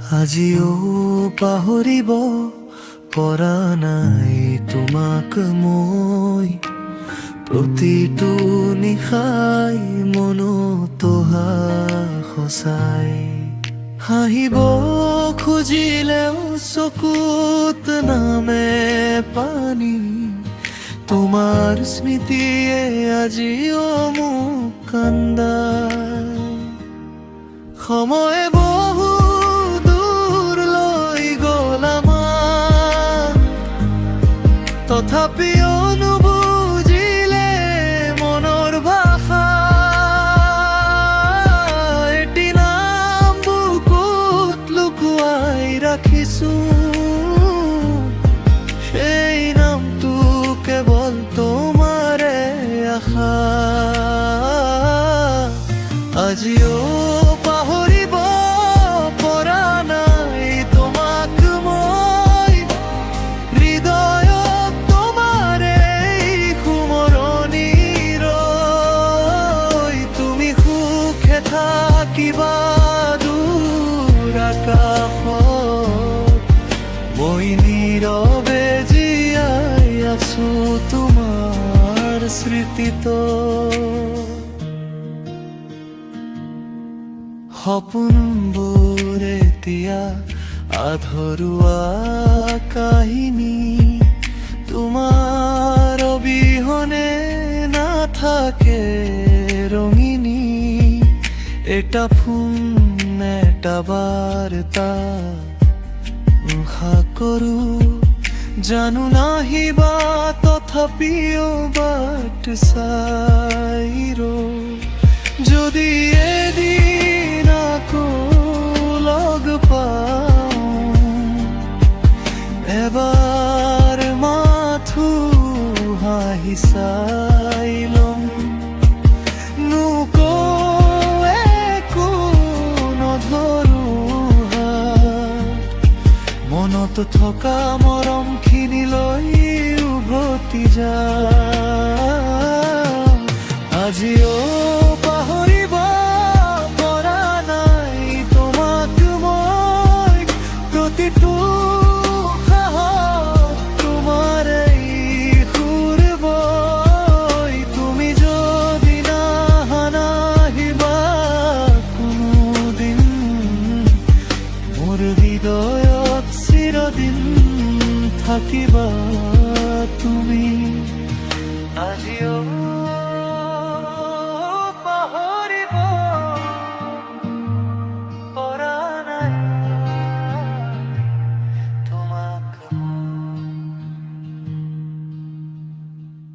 আজিও পাহৰিব পৰা নাই তোমাক মই, প্ৰতিটো নিশাই মনত অহা সঁচাই। হাঁহিব খুজিলেও চকুত নামে পানী, তোমাৰ স্মৃতিয়ে আজিও মোক কান্দাই। সময়ে বহু দূৰলৈ গ'ল আমাৰ, তথাপিও নুবুজিলে মনৰ ভাষা। এটি নাম বুকুত লুকুৱাই ৰাখিছো, সেই নামটো কেৱল তোমাৰে আশা। আজিও পাহৰিব পৰা নাই তোমাক মই, হৃদয়ত তোমাৰে সুমৰণি ৰৈ। তুমি সুখে থাকিবা দূৰ আকাশত, মই নীৰৱে জীয়াই আছো তোমাৰ স্মৃতিত। সপোনবোৰ এতিয়া আধৰুৱা কাহিনী, তোমাৰ অবিহনে নাথাকে ৰঙিনী। এটা ফোন এটা বাৰ্তা আশা কৰো, জানো নাহিবা তথাপিও বাট চাই ৰওঁ। যদি এদিন আকৌ লগ পাওঁ, এবাৰ মাথো হাঁহি চাই ল'ম। নকওঁ একো নধৰো হাত, মনত থকা মৰমখিনিলৈ উভতি যাওঁ। আজিও পাহৰিব পৰা নাই তোমাক মই, প্ৰতিটো সাহস তোমাৰেই সুৰ বৈ। তুমি যদি নাহিবা কোনোদিন, মোৰ হৃদয়ত চিৰদিন থাকিবা তুমি। আজিও